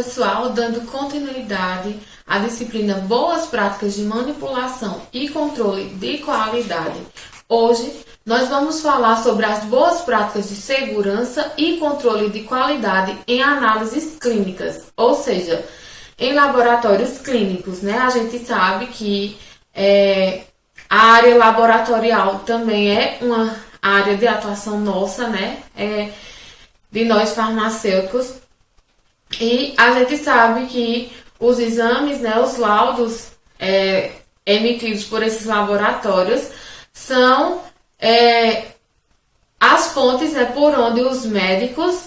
pessoal, dando continuidade à disciplina Boas Práticas de Manipulação e Controle de Qualidade. Hoje nós vamos falar sobre as boas práticas de segurança e controle de qualidade em análises clínicas, ou seja, em laboratórios clínicos, né? A gente sabe que a área laboratorial também é uma área de atuação nossa, né? De nós farmacêuticos. E a gente sabe que os exames, né, os laudos emitidos por esses laboratórios são as fontes, né, por onde os médicos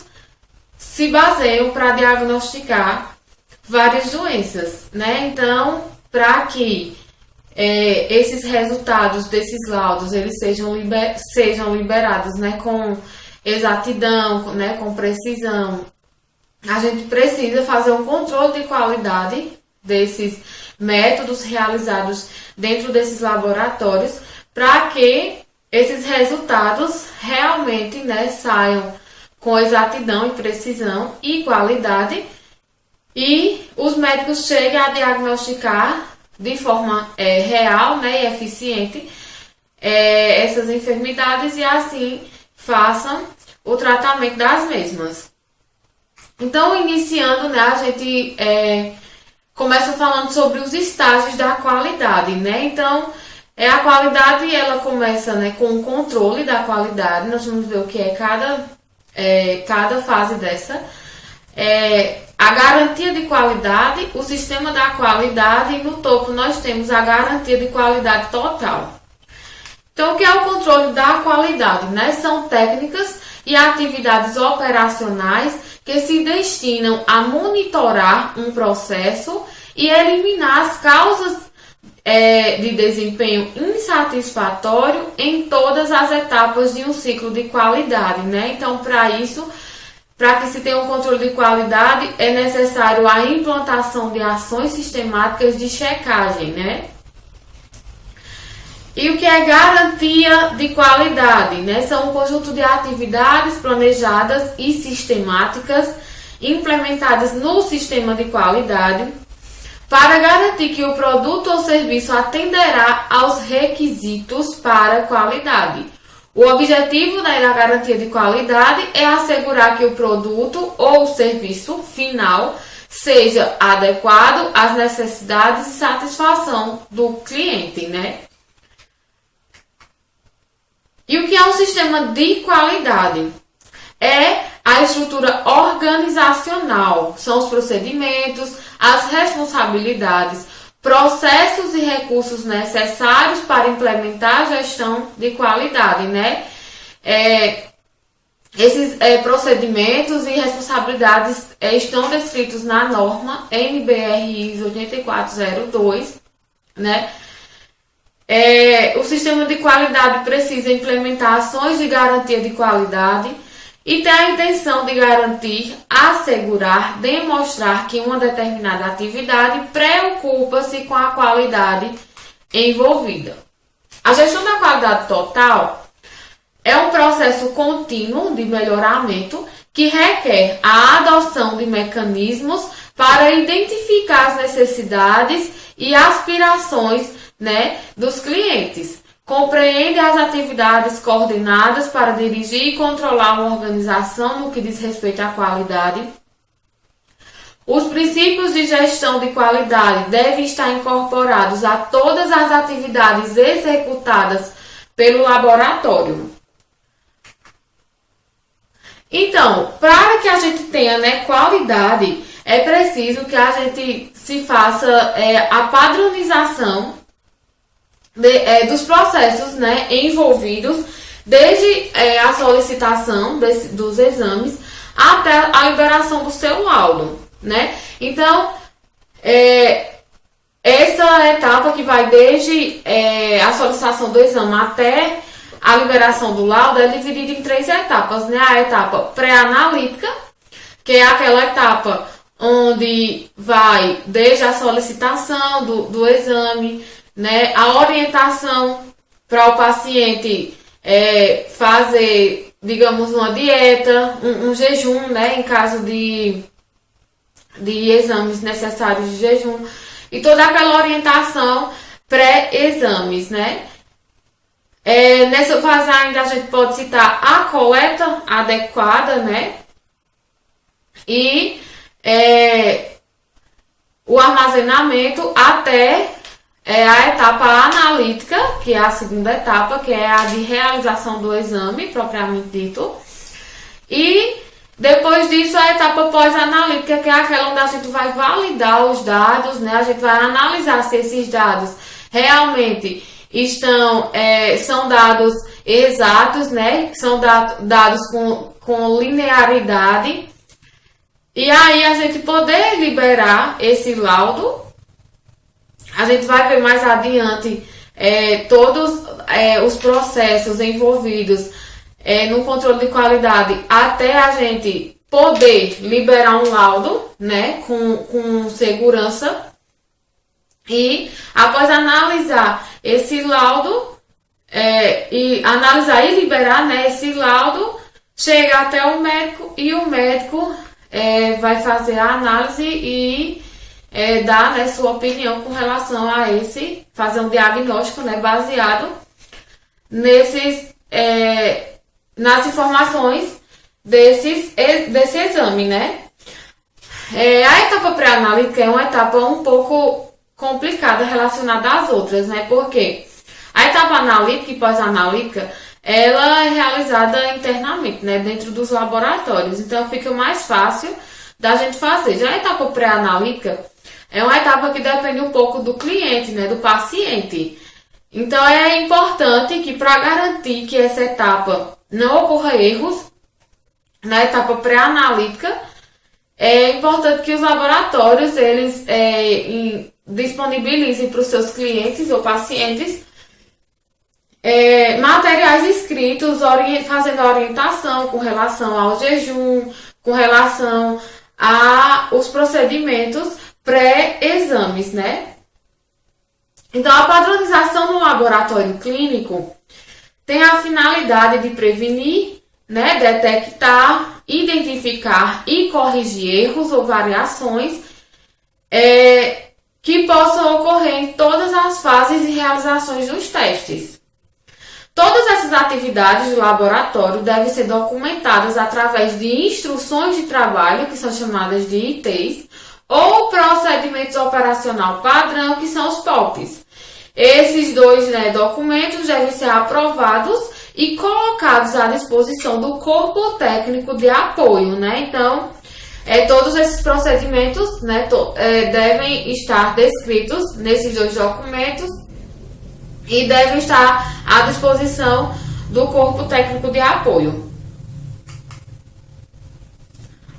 se baseiam para diagnosticar várias doenças, né? Então, para que esses resultados desses laudos eles sejam liberados, né, com exatidão, né, com precisão, a gente precisa fazer um controle de qualidade desses métodos realizados dentro desses laboratórios para que esses resultados realmente, né, saiam com exatidão e precisão e qualidade e os médicos cheguem a diagnosticar de forma real, né, e eficiente essas enfermidades e assim façam o tratamento das mesmas. Então, iniciando, né, a gente começa falando sobre os estágios da qualidade, né? Então, a qualidade, ela começa, né, com o controle da qualidade. Nós vamos ver o que é cada fase dessa. A garantia de qualidade, o sistema da qualidade e no topo nós temos a garantia de qualidade total. Então, o que é o controle da qualidade, né? São técnicas e atividades operacionais que se destinam a monitorar um processo e eliminar as causas de desempenho insatisfatório em todas as etapas de um ciclo de qualidade, né? Então, para isso, para que se tenha um controle de qualidade, é necessário a implantação de ações sistemáticas de checagem, né? E o que é garantia de qualidade, né? São um conjunto de atividades planejadas e sistemáticas implementadas no sistema de qualidade para garantir que o produto ou serviço atenderá aos requisitos para qualidade. O objetivo, né, da garantia de qualidade é assegurar que o produto ou o serviço final seja adequado às necessidades e satisfação do cliente, né? E o que é um sistema de qualidade? É a estrutura organizacional, são os procedimentos, as responsabilidades, processos e recursos necessários para implementar a gestão de qualidade, né? Esses procedimentos e responsabilidades estão descritos na norma NBR ISO 8402, né? O sistema de qualidade precisa implementar ações de garantia de qualidade e tem a intenção de garantir, assegurar, demonstrar que uma determinada atividade preocupa-se com a qualidade envolvida. A gestão da qualidade total é um processo contínuo de melhoramento que requer a adoção de mecanismos para identificar as necessidades e aspirações, né, dos clientes. Compreende as atividades coordenadas para dirigir e controlar uma organização no que diz respeito à qualidade. Os princípios de gestão de qualidade devem estar incorporados a todas as atividades executadas pelo laboratório. Então, para que a gente tenha, né, qualidade, é preciso que a gente se faça a padronização dos processos, né, envolvidos, desde a solicitação dos exames até a liberação do seu laudo, né? Então, essa etapa que vai desde a solicitação do exame até a liberação do laudo é dividida em 3 etapas, né? A etapa pré-analítica, que é aquela etapa onde vai desde a solicitação do exame, né, a orientação para o paciente fazer, digamos, uma dieta, um jejum, né, em caso de de exames necessários de jejum e toda aquela orientação pré-exames, né? Nessa fase ainda a gente pode citar a coleta adequada, né? E o armazenamento até a etapa analítica, que é a segunda etapa, que é a de realização do exame, propriamente dito. E depois disso, a etapa pós-analítica, que é aquela onde a gente vai validar os dados, né? A gente vai analisar se esses dados realmente são dados exatos, né? São dados com linearidade. E aí, a gente poder liberar esse laudo. A gente vai ver mais adiante todos os processos envolvidos no controle de qualidade até a gente poder liberar um laudo, né, com segurança. E após analisar esse laudo, e analisar e liberar, né, esse laudo, chega até o médico e o médico vai fazer a análise e dar, né, sua opinião com relação a fazer um diagnóstico, né, baseado nas informações desse exame, né? A etapa pré-analítica é uma etapa um pouco complicada relacionada às outras, né? Porque a etapa analítica e pós-analítica, ela é realizada internamente, né, dentro dos laboratórios, então fica mais fácil da gente fazer. Já a etapa pré-analítica é uma etapa que depende um pouco do cliente, né, do paciente. Então é importante que, para garantir que essa etapa não ocorra erros, na etapa pré-analítica, é importante que os laboratórios eles disponibilizem para os seus clientes ou pacientes materiais escritos fazendo a orientação com relação ao jejum, com relação aos procedimentos pré-exames, né? Então, a padronização no laboratório clínico tem a finalidade de prevenir, né, detectar, identificar e corrigir erros ou variações que possam ocorrer em todas as fases e realizações dos testes. Todas essas atividades do laboratório devem ser documentadas através de instruções de trabalho, que são chamadas de ITs, ou procedimentos operacional padrão, que são os POPs. Esses dois, né, documentos devem ser aprovados e colocados à disposição do corpo técnico de apoio, né? Então, todos esses procedimentos, né, devem estar descritos nesses dois documentos e devem estar à disposição do corpo técnico de apoio.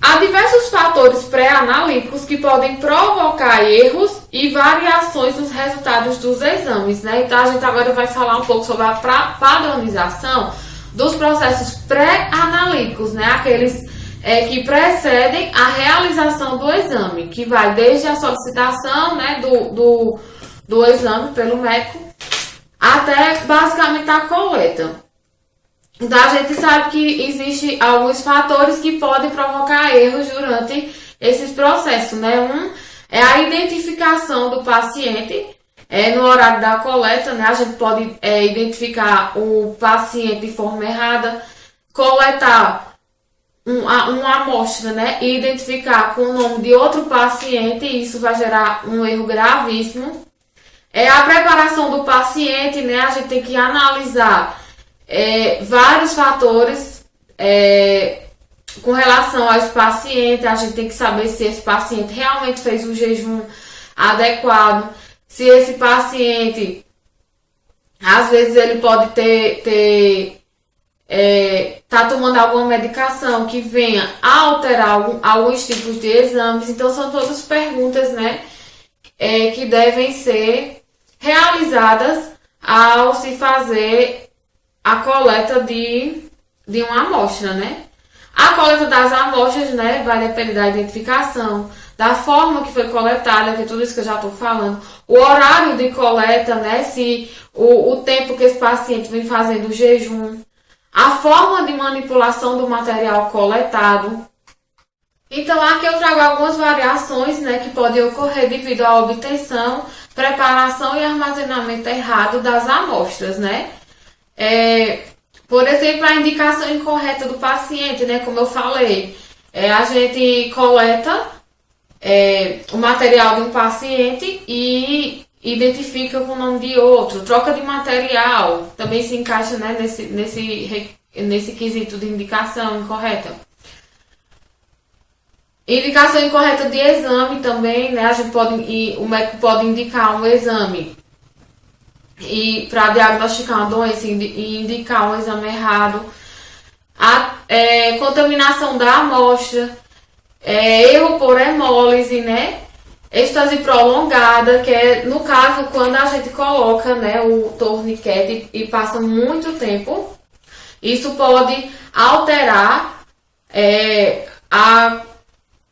Há diversos fatores pré-analíticos que podem provocar erros e variações nos resultados dos exames, né? Então, a gente agora vai falar um pouco sobre a padronização dos processos pré-analíticos, né? Aqueles que precedem a realização do exame, que vai desde a solicitação, né, do exame pelo médico até basicamente a coleta. Então, a gente sabe que existem alguns fatores que podem provocar erros durante esses processos, né? Um é a identificação do paciente no horário da coleta, né? A gente pode identificar o paciente de forma errada, coletar uma amostra, né? E identificar com o nome de outro paciente, e isso vai gerar um erro gravíssimo. A preparação do paciente, né? A gente tem que analisar vários fatores com relação a esse paciente. A gente tem que saber se esse paciente realmente fez um jejum adequado, se esse paciente, às vezes, ele pode tá tomando alguma medicação que venha a alterar alguns tipos de exames. Então, são todas perguntas, né, que devem ser realizadas ao se fazer a coleta de uma amostra, né? A coleta das amostras, né, vai depender da identificação, da forma que foi coletada, que é tudo isso que eu já estou falando, o horário de coleta, né, se o tempo que esse paciente vem fazendo o jejum, a forma de manipulação do material coletado. Então aqui eu trago algumas variações, né, que podem ocorrer devido à obtenção, preparação e armazenamento errado das amostras, né? Por exemplo, a indicação incorreta do paciente, né, como eu falei, a gente coleta o material de um paciente e identifica com o nome de outro. Troca de material também se encaixa, né, nesse quesito de indicação incorreta. Indicação incorreta de exame também, né? O médico pode indicar um exame e para diagnosticar uma doença e indicar um exame errado. Contaminação da amostra, erro por hemólise, né? Êxtase prolongada, que é no caso quando a gente coloca, né, o torniquete e passa muito tempo. Isso pode alterar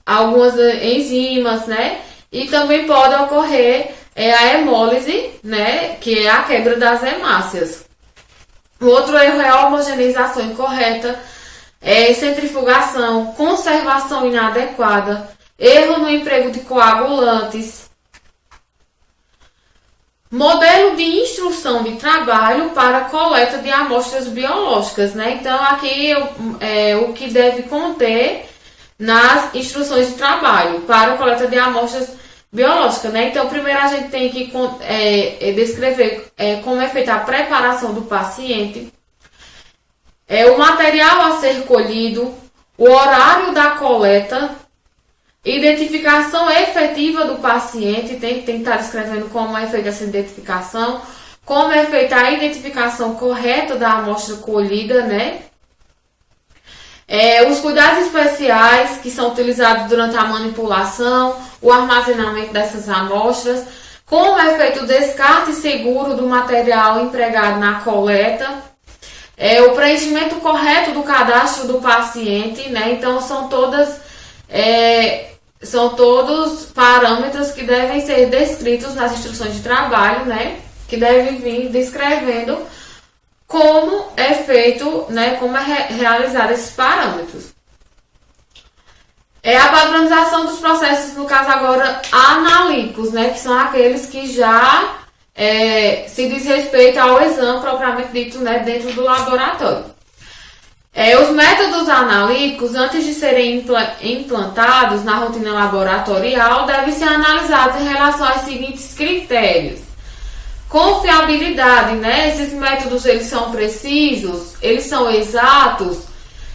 algumas enzimas, né? E também pode ocorrer a hemólise, né? Que é a quebra das hemácias. O outro erro é a homogeneização incorreta, centrifugação, conservação inadequada, erro no emprego de coagulantes. Modelo de instrução de trabalho para coleta de amostras biológicas, né? Então, aqui o que deve conter nas instruções de trabalho para a coleta de amostras biológicas, né? Então, primeiro a gente tem que descrever como é feita a preparação do paciente, o material a ser colhido, o horário da coleta, identificação efetiva do paciente, tem que estar descrevendo como é feita essa identificação, como é feita a identificação correta da amostra colhida, né? Os cuidados especiais que são utilizados durante a manipulação, o armazenamento dessas amostras, como é feito o descarte seguro do material empregado na coleta, o preenchimento correto do cadastro do paciente, né? Então são todos parâmetros que devem ser descritos nas instruções de trabalho, né? Que devem vir descrevendo como é feito, né, como é realizado esses parâmetros. A padronização dos processos, no caso agora, analíticos, né, que são aqueles que já se diz respeito ao exame propriamente dito, né, dentro do laboratório. Os métodos analíticos, antes de serem implantados na rotina laboratorial, devem ser analisados em relação aos seguintes critérios. Confiabilidade, né? Esses métodos, eles são precisos, eles são exatos,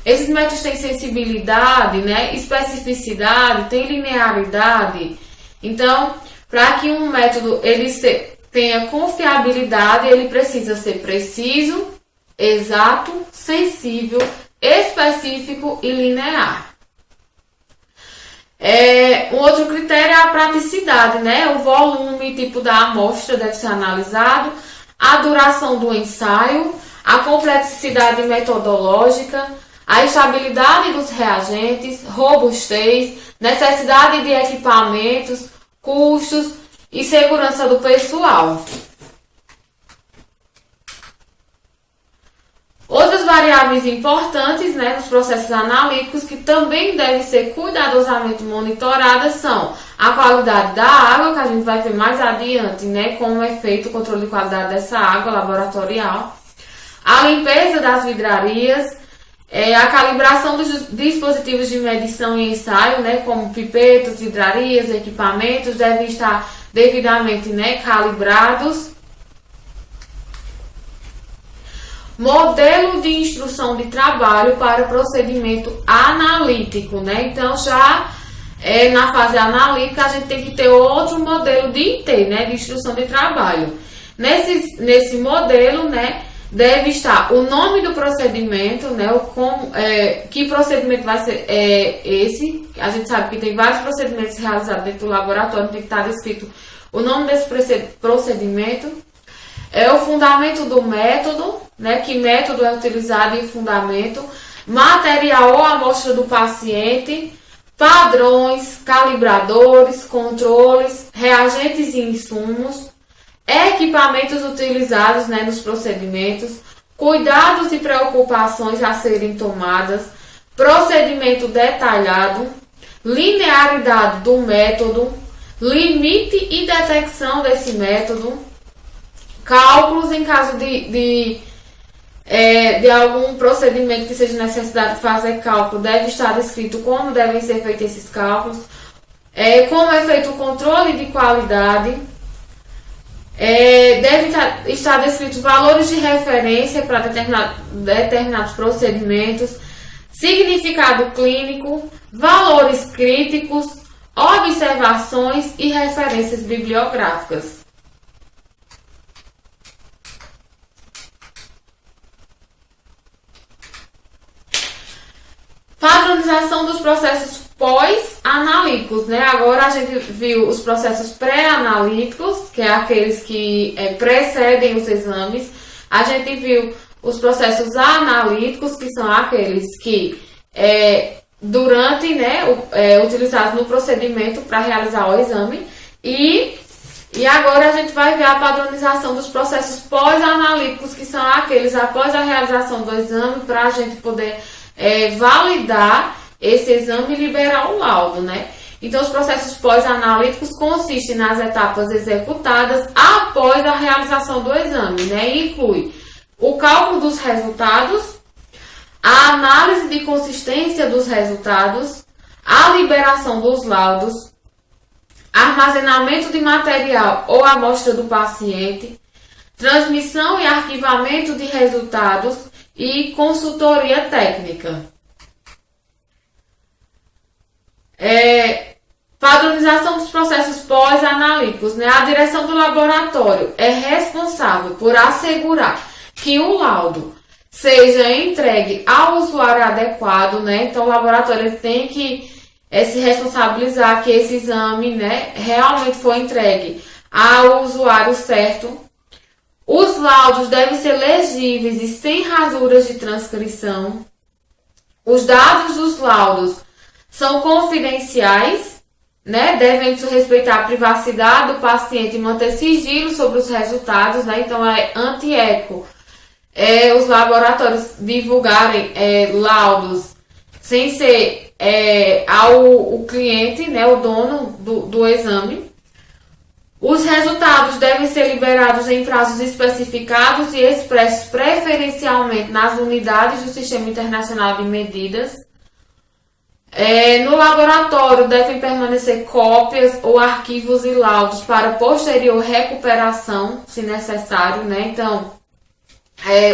esses métodos têm sensibilidade, né? Especificidade, tem linearidade. Então, para que um método tenha confiabilidade, ele precisa ser preciso, exato, sensível, específico e linear. Um outro critério é a praticidade, né? O volume e tipo da amostra deve ser analisado, a duração do ensaio, a complexidade metodológica, a estabilidade dos reagentes, robustez, necessidade de equipamentos, custos e segurança do pessoal. Outras variáveis importantes, né, nos processos analíticos que também devem ser cuidadosamente monitoradas são a qualidade da água, que a gente vai ver mais adiante, né, como é feito o controle de qualidade dessa água laboratorial, a limpeza das vidrarias, a calibração dos dispositivos de medição e ensaio, né, como pipetas, vidrarias, equipamentos, devem estar devidamente, né, calibrados. Modelo de instrução de trabalho para procedimento analítico, né? Então, já na fase analítica, a gente tem que ter outro modelo de IT, né? De instrução de trabalho. Nesse modelo, né? Deve estar o nome do procedimento, né? Que procedimento vai ser esse. A gente sabe que tem vários procedimentos realizados dentro do laboratório, tem que estar descrito o nome desse procedimento. O fundamento do método, né? Que método é utilizado e o fundamento, material ou amostra do paciente, padrões, calibradores, controles, reagentes e insumos, equipamentos utilizados, né, nos procedimentos, cuidados e preocupações a serem tomadas, procedimento detalhado, linearidade do método, limite e detecção desse método, cálculos em caso de algum procedimento que seja necessário fazer cálculo, deve estar descrito como devem ser feitos esses cálculos, como é feito o controle de qualidade, deve estar descrito valores de referência para determinados procedimentos, significado clínico, valores críticos, observações e referências bibliográficas. Padronização dos processos pós-analíticos, né? Agora a gente viu os processos pré-analíticos, que é aqueles que precedem os exames. A gente viu os processos analíticos, que são aqueles que durante, né, utilizados no procedimento para realizar o exame. E agora a gente vai ver a padronização dos processos pós-analíticos, que são aqueles após a realização do exame, para a gente poder validar esse exame e liberar o laudo, né? Então, os processos pós-analíticos consistem nas etapas executadas após a realização do exame, né? E inclui o cálculo dos resultados, a análise de consistência dos resultados, a liberação dos laudos, armazenamento de material ou amostra do paciente, transmissão e arquivamento de resultados e consultoria técnica. Padronização dos processos pós-analíticos, né? A direção do laboratório é responsável por assegurar que o laudo seja entregue ao usuário adequado, né? Então, o laboratório tem que se responsabilizar que esse exame, né, realmente foi entregue ao usuário certo. Os laudos devem ser legíveis e sem rasuras de transcrição. Os dados dos laudos são confidenciais, né? Devem respeitar a privacidade do paciente e manter sigilo sobre os resultados, né? Então é antiético os laboratórios divulgarem laudos sem ser ao cliente, né? O dono do exame. Os resultados devem ser liberados em prazos especificados e expressos preferencialmente nas unidades do Sistema Internacional de Medidas. No laboratório devem permanecer cópias ou arquivos e laudos para posterior recuperação, se necessário, né? Então,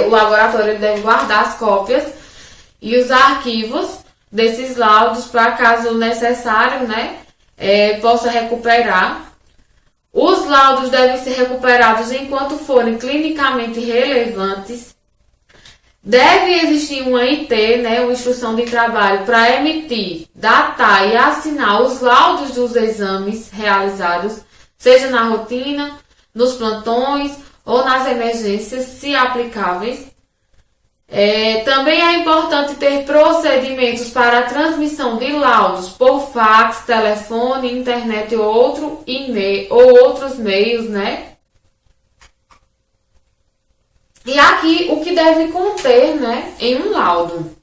o laboratório deve guardar as cópias e os arquivos desses laudos para, caso necessário, né, possa recuperar. Os laudos devem ser recuperados enquanto forem clinicamente relevantes. Deve existir uma IT, né, uma instrução de trabalho, para emitir, datar e assinar os laudos dos exames realizados, seja na rotina, nos plantões ou nas emergências, se aplicáveis. Também é importante ter procedimentos para a transmissão de laudos por fax, telefone, internet ou outros meios, né? E aqui o que deve conter, né, em um laudo.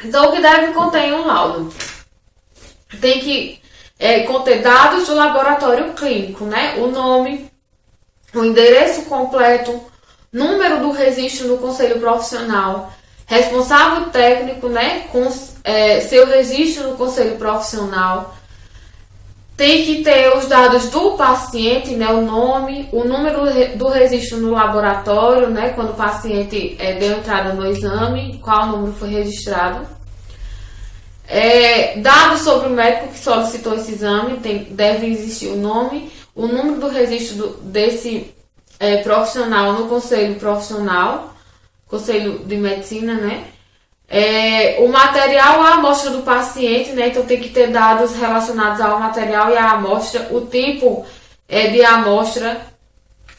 Então, o que deve conter em um laudo? Tem que conter dados do laboratório clínico, né? O nome, o endereço completo, número do registro no conselho profissional, responsável técnico, né, com seu registro no conselho profissional. Tem que ter os dados do paciente, né, o nome, o número do registro no laboratório, né, quando o paciente deu entrada no exame, qual número foi registrado. Dados sobre o médico que solicitou esse exame, deve existir o nome, o número do registro desse profissional no conselho profissional, conselho de medicina, né? O material, a amostra do paciente, né? Então tem que ter dados relacionados ao material e à amostra, o tipo de amostra,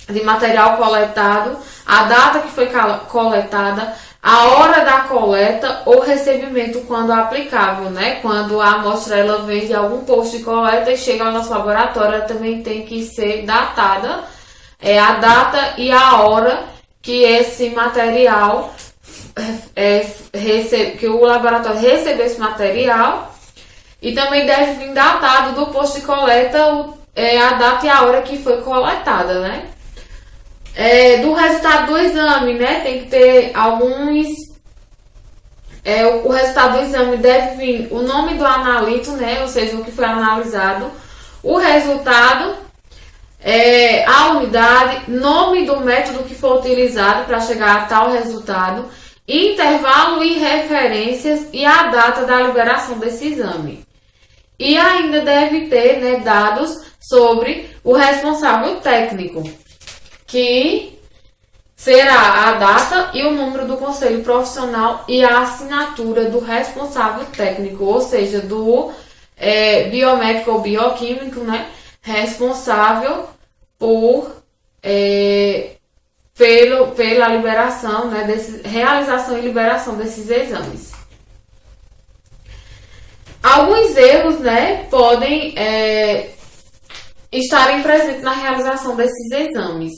de material coletado, a data que foi coletada, a hora da coleta ou recebimento quando aplicável, né? Quando a amostra ela vem de algum posto de coleta e chega ao nosso laboratório, ela também tem que ser datada, a data e a hora que esse material que o laboratório recebeu esse material, e também deve vir datado do posto de coleta a data e a hora que foi coletada, né? Do resultado do exame, né? Tem que ter alguns. O resultado do exame deve vir o nome do analito, né? Ou seja, o que foi analisado, o resultado, a unidade, nome do método que foi utilizado para chegar a tal resultado, intervalo e referências e a data da liberação desse exame. E ainda deve ter, né, dados sobre o responsável técnico, que será a data e o número do conselho profissional e a assinatura do responsável técnico, ou seja, do biomédico ou bioquímico, né, responsável pela liberação, né, realização e liberação desses exames. Alguns erros, né, podem estarem presentes na realização desses exames.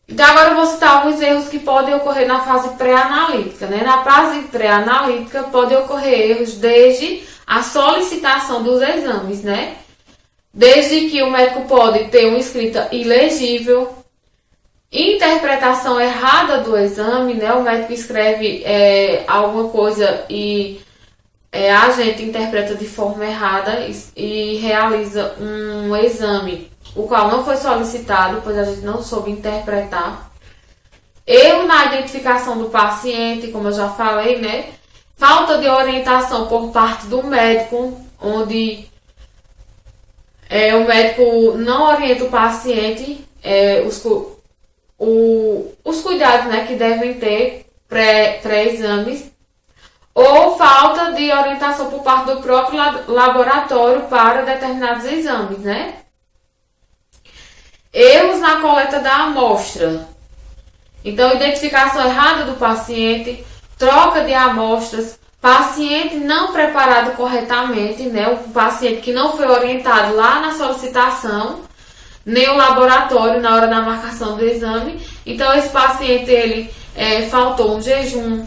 Então, agora eu vou citar alguns erros que podem ocorrer na fase pré-analítica, né? Na fase pré-analítica, podem ocorrer erros desde a solicitação dos exames, né? Desde que o médico pode ter uma escrita ilegível, interpretação errada do exame, né? O médico escreve alguma coisa e a gente interpreta de forma errada e realiza um exame, o qual não foi solicitado, pois a gente não soube interpretar. Erro na identificação do paciente, como eu já falei, né? Falta de orientação por parte do médico, onde o médico não orienta o paciente os cuidados, né, que devem ter pré-exames, ou falta de orientação por parte do próprio laboratório para determinados exames, né? Erros na coleta da amostra. Então, identificação errada do paciente, troca de amostras, paciente não preparado corretamente, né? O paciente que não foi orientado lá na solicitação, nem o laboratório na hora da marcação do exame. Então, esse paciente, ele faltou um jejum,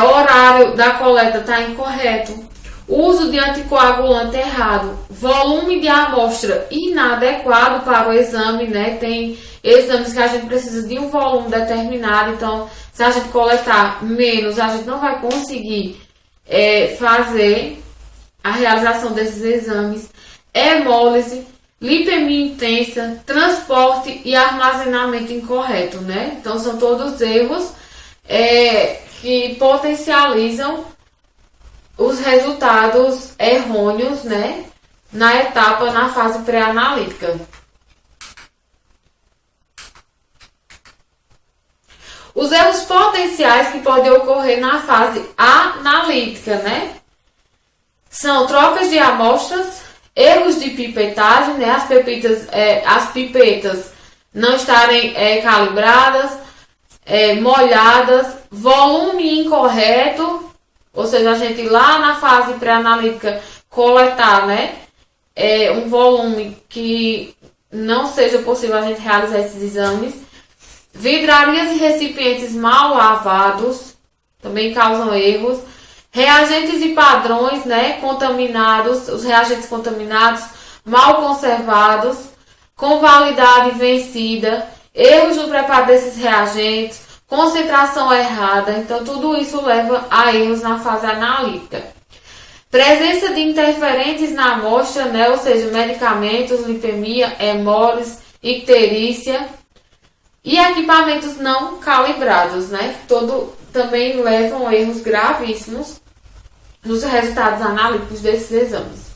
horário da coleta está incorreto, uso de anticoagulante errado, volume de amostra inadequado para o exame, né? Tem exames que a gente precisa de um volume determinado, então se a gente coletar menos, a gente não vai conseguir fazer a realização desses exames. Hemólise, lipemia intensa, transporte e armazenamento incorreto, né? Então são todos erros que potencializam os resultados errôneos, né, na fase pré-analítica. Os erros potenciais que podem ocorrer na fase analítica, né, são trocas de amostras, erros de pipetagem, né, as pipetas não estarem calibradas, molhadas, volume incorreto, ou seja, a gente lá na fase pré-analítica coletar, né, um volume que não seja possível a gente realizar esses exames. Vidrarias e recipientes mal lavados também causam erros. Reagentes e padrões, né, contaminados, os reagentes contaminados, mal conservados, com validade vencida, erros no preparo desses reagentes, concentração errada. Então, tudo isso leva a erros na fase analítica. Presença de interferentes na amostra, né? Ou seja, medicamentos, lipemia, hemólise, icterícia e equipamentos não calibrados, né? Também levam a erros gravíssimos nos resultados analíticos desses exames.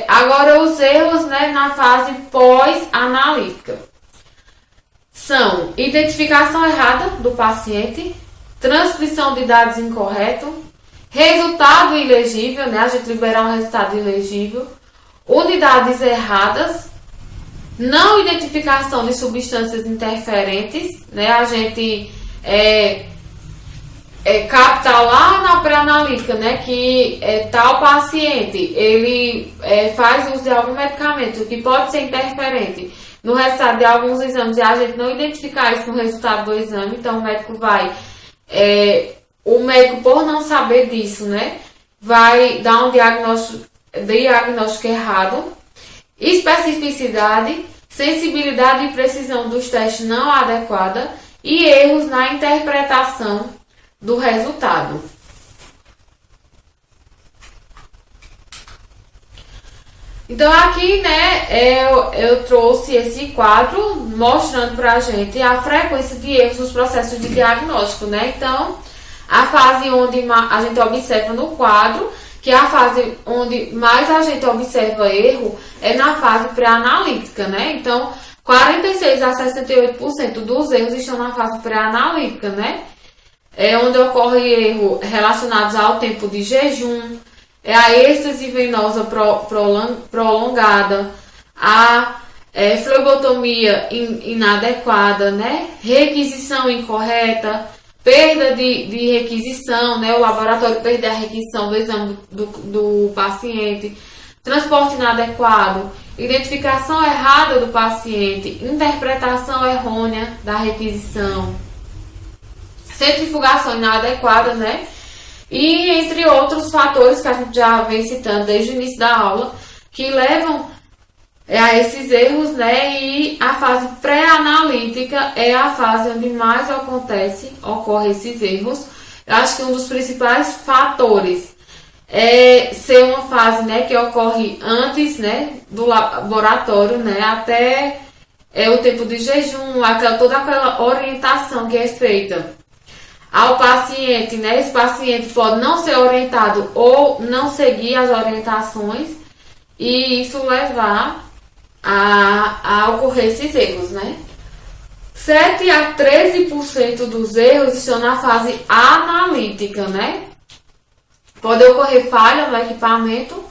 Agora, os erros, né, na fase pós-analítica são identificação errada do paciente, transcrição de dados incorreto, resultado ilegível, né, a gente liberar um resultado ilegível, unidades erradas, não identificação de substâncias interferentes, né, a gente captar lá na pré-analítica, né, que tal paciente, ele faz uso de algum medicamento que pode ser interferente no resultado de alguns exames e a gente não identificar isso no resultado do exame, então o médico vai, por não saber disso, né, vai dar um diagnóstico errado, especificidade, sensibilidade e precisão dos testes não adequada e erros na interpretação do resultado. Então aqui, né, eu trouxe esse quadro mostrando pra gente a frequência de erros nos processos de diagnóstico, né? Então, a fase onde a gente observa no quadro, que é a fase onde mais a gente observa erro, é na fase pré-analítica, né? Então, 46 a 68% dos erros estão na fase pré-analítica, né? Onde ocorre erro relacionados ao tempo de jejum, a êxtase venosa prolongada, a flebotomia inadequada, né? Requisição incorreta, perda de requisição, né? O laboratório perder a requisição do exame do paciente, transporte inadequado, identificação errada do paciente, interpretação errônea da requisição, centrifugação inadequada, né? E entre outros fatores que a gente já vem citando desde o início da aula, que levam a esses erros, né? E a fase pré-analítica é a fase onde mais ocorre esses erros. Eu acho que um dos principais fatores é ser uma fase, né, que ocorre antes, né, do laboratório, né, até o tempo de jejum, toda aquela orientação que é feita ao paciente, né? Esse paciente pode não ser orientado ou não seguir as orientações e isso levar a ocorrer esses erros, né? 7 a 13% dos erros estão na fase analítica, né? Pode ocorrer falha no equipamento,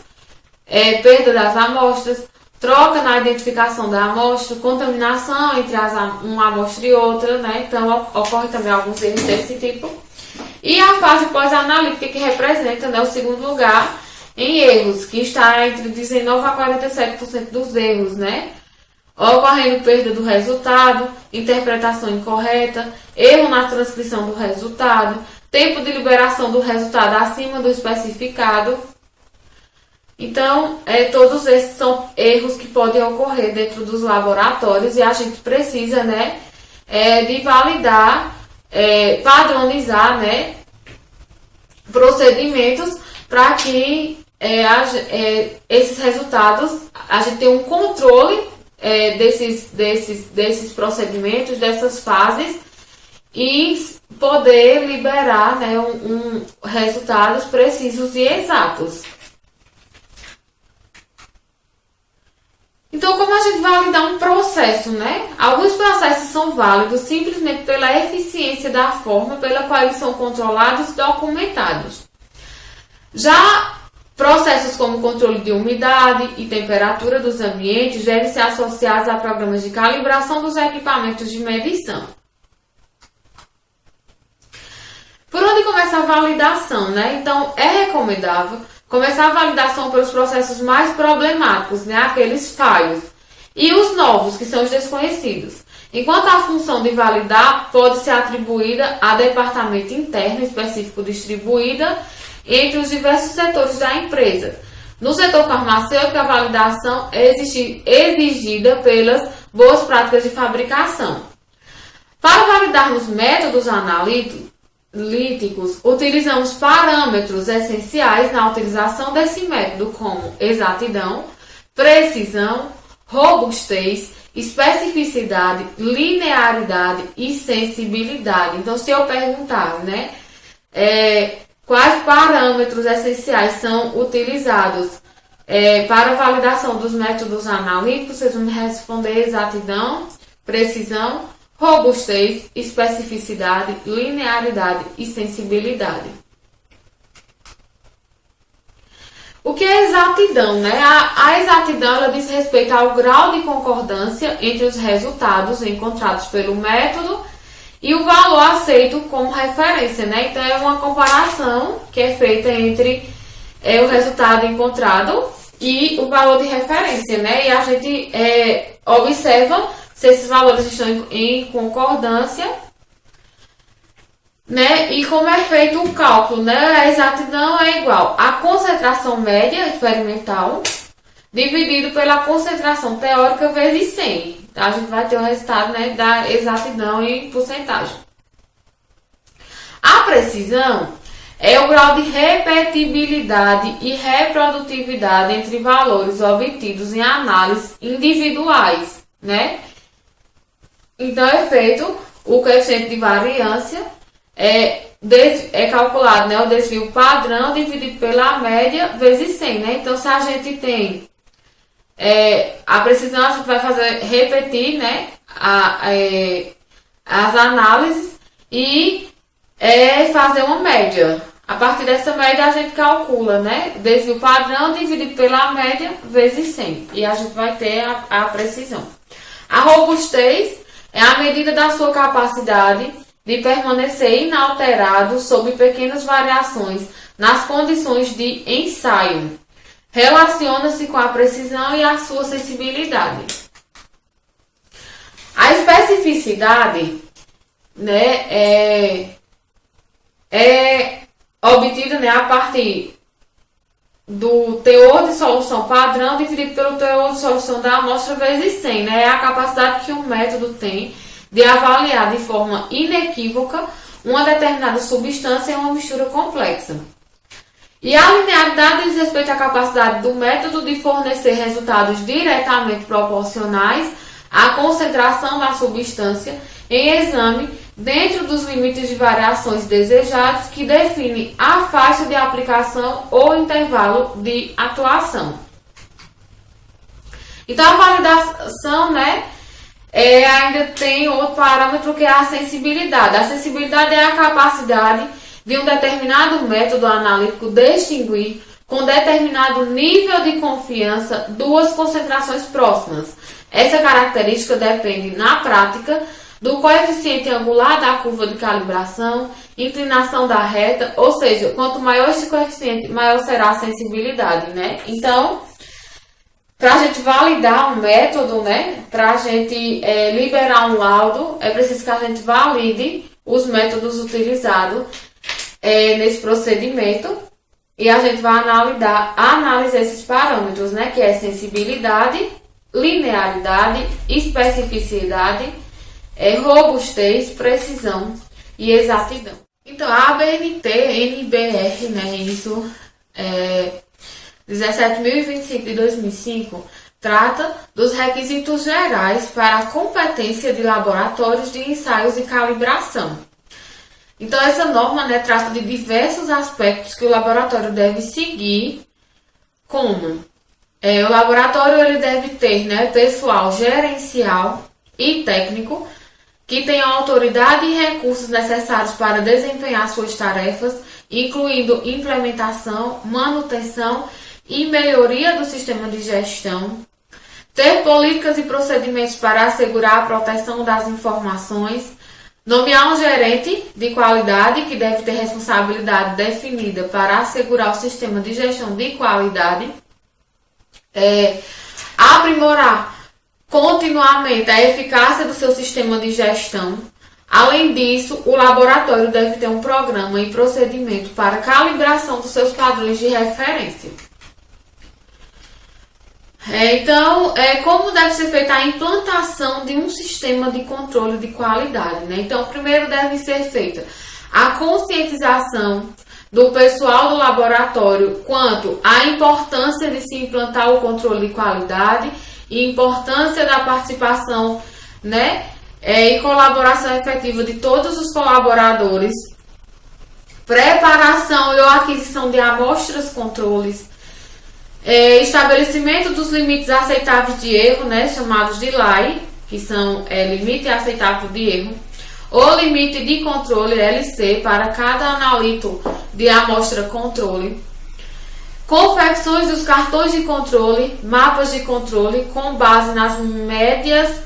perda das amostras, troca na identificação da amostra, contaminação entre uma amostra e outra, né? Então, ocorre também alguns erros desse tipo. E a fase pós-analítica, que representa, né, o segundo lugar em erros, que está entre 19% a 47% dos erros, né? Ocorrendo perda do resultado, interpretação incorreta, erro na transcrição do resultado, tempo de liberação do resultado acima do especificado. Então, todos esses são erros que podem ocorrer dentro dos laboratórios e a gente precisa, né, de validar, padronizar, né, procedimentos para que esses resultados, a gente tenha um controle desses procedimentos, dessas fases e poder liberar, né, resultados precisos e exatos. Então, como a gente validar um processo, né? Alguns processos são válidos simplesmente pela eficiência da forma pela qual eles são controlados e documentados. Já processos como controle de umidade e temperatura dos ambientes devem ser associados a programas de calibração dos equipamentos de medição. Por onde começa a validação, né? Então, é recomendável começar a validação pelos processos mais problemáticos, né? Aqueles falhos. E os novos, que são os desconhecidos. Enquanto a função de validar pode ser atribuída a departamento interno específico distribuída entre os diversos setores da empresa. No setor farmacêutico, a validação é exigida pelas boas práticas de fabricação. Para validarmos métodos analíticos, utilizamos parâmetros essenciais na utilização desse método, como exatidão, precisão, robustez, especificidade, linearidade e sensibilidade. Então, se eu perguntar, né, quais parâmetros essenciais são utilizados para a validação dos métodos analíticos, vocês vão me responder exatidão, precisão, robustez, especificidade, linearidade e sensibilidade. O que é exatidão, né? A exatidão, ela diz respeito ao grau de concordância entre os resultados encontrados pelo método e o valor aceito como referência, né? Então é uma comparação que é feita entre o resultado encontrado e o valor de referência, né? E a gente observa se esses valores estão em concordância, né? E como é feito o cálculo, né? A exatidão é igual à concentração média experimental dividido pela concentração teórica vezes 100. A gente vai ter o resultado, né, da exatidão em porcentagem. A precisão é o grau de repetibilidade e reprodutividade entre valores obtidos em análises individuais, né? Então é feito o coeficiente de variância, é calculado, né, o desvio padrão dividido pela média vezes 100, né? Então se a gente tem a precisão, a gente vai repetir, né, as análises e fazer uma média. A partir dessa média a gente calcula, né, desvio padrão dividido pela média vezes 100 e a gente vai ter a precisão. A robustez é a medida da sua capacidade de permanecer inalterado sob pequenas variações nas condições de ensaio. Relaciona-se com a precisão e a sua sensibilidade. A especificidade, né, é obtida, né, a partir do teor de solução padrão dividido pelo teor de solução da amostra vezes 100. Né, é a capacidade que o método tem de avaliar de forma inequívoca uma determinada substância em uma mistura complexa. E a linearidade diz respeito à capacidade do método de fornecer resultados diretamente proporcionais à concentração da substância em exame dentro dos limites de variações desejados que definem a faixa de aplicação ou intervalo de atuação. Então a validação, né, ainda tem outro parâmetro que é a sensibilidade. A sensibilidade é a capacidade de um determinado método analítico distinguir com determinado nível de confiança duas concentrações próximas. Essa característica depende, na prática, do coeficiente angular da curva de calibração, inclinação da reta, ou seja, quanto maior esse coeficiente, maior será a sensibilidade, né? Então, para a gente validar um método, né, para a gente liberar um laudo, é preciso que a gente valide os métodos utilizados nesse procedimento e a gente vai analisar esses parâmetros, né, que é sensibilidade, linearidade, especificidade, robustez, precisão e exatidão. Então, a ABNT, NBR, né, isso 17.025 de 2005, trata dos requisitos gerais para a competência de laboratórios de ensaios e calibração. Então, essa norma, né, trata de diversos aspectos que o laboratório deve seguir, como o laboratório ele deve ter, né, pessoal gerencial e técnico que tenha autoridade e recursos necessários para desempenhar suas tarefas, incluindo implementação, manutenção e melhoria do sistema de gestão, ter políticas e procedimentos para assegurar a proteção das informações, nomear um gerente de qualidade que deve ter responsabilidade definida para assegurar o sistema de gestão de qualidade, aprimorar continuamente a eficácia do seu sistema de gestão. Além disso, o laboratório deve ter um programa e procedimento para calibração dos seus padrões de referência. Então, como deve ser feita a implantação de um sistema de controle de qualidade, né? Então, primeiro deve ser feita a conscientização do pessoal do laboratório quanto à importância de se implantar o controle de qualidade e importância da participação, né, e colaboração efetiva de todos os colaboradores, preparação e aquisição de amostras controles, estabelecimento dos limites aceitáveis de erro, né, chamados de LAI, que são limite aceitável de erro, ou limite de controle LC para cada analito de amostra controle, confecções dos cartões de controle, mapas de controle com base nas médias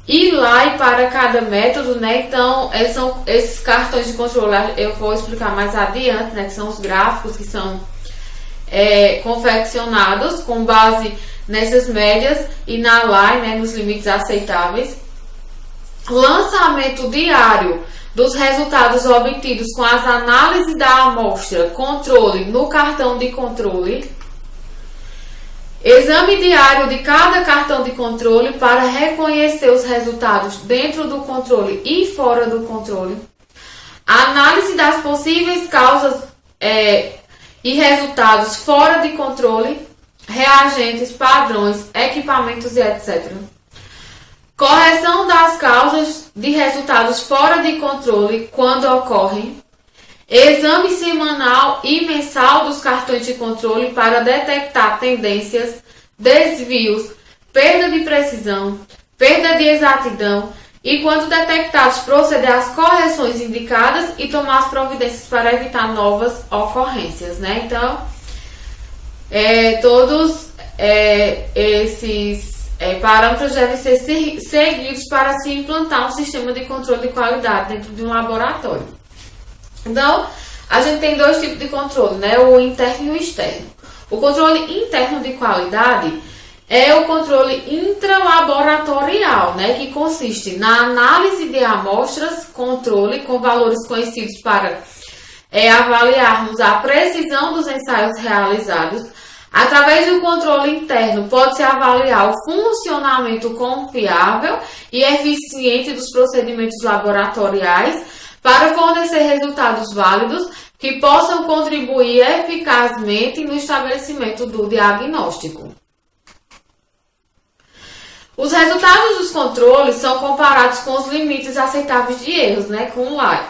ir lá e para cada método, né? Então, são esses cartões de controle, eu vou explicar mais adiante, né? Que são os gráficos que são confeccionados com base nessas médias e na LAI, né? Nos limites aceitáveis. Lançamento diário dos resultados obtidos com as análises da amostra, controle no cartão de controle. Exame diário de cada cartão de controle para reconhecer os resultados dentro do controle e fora do controle. Análise das possíveis causas e resultados fora de controle, reagentes, padrões, equipamentos e etc. Correção das causas de resultados fora de controle quando ocorrem. Exame semanal e mensal dos cartões de controle para detectar tendências, desvios, perda de precisão, perda de exatidão e, quando detectados, proceder às correções indicadas e tomar as providências para evitar novas ocorrências, né? Então, todos esses parâmetros devem ser seguidos para se implantar um sistema de controle de qualidade dentro de um laboratório. Então, a gente tem dois tipos de controle, né? O interno e o externo. O controle interno de qualidade é o controle intralaboratorial, né? Que consiste na análise de amostras, controle com valores conhecidos para avaliarmos a precisão dos ensaios realizados. Através do controle interno, pode-se avaliar o funcionamento confiável e eficiente dos procedimentos laboratoriais para fornecer resultados válidos que possam contribuir eficazmente no estabelecimento do diagnóstico. Os resultados dos controles são comparados com os limites aceitáveis de erros, né, com o LAI.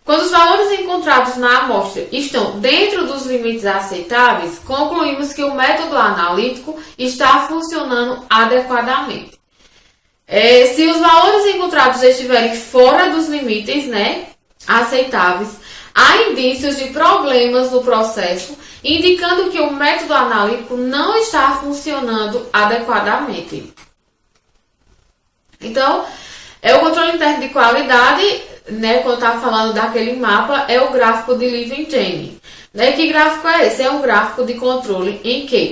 Quando os valores encontrados na amostra estão dentro dos limites aceitáveis, concluímos que o método analítico está funcionando adequadamente. Se os valores encontrados estiverem fora dos limites, né, aceitáveis, há indícios de problemas no processo, indicando que o método analítico não está funcionando adequadamente. Então, o controle interno de qualidade, né, quando eu estava falando daquele mapa, é o gráfico de Levin-James. Né? Que gráfico é esse? É um gráfico de controle em que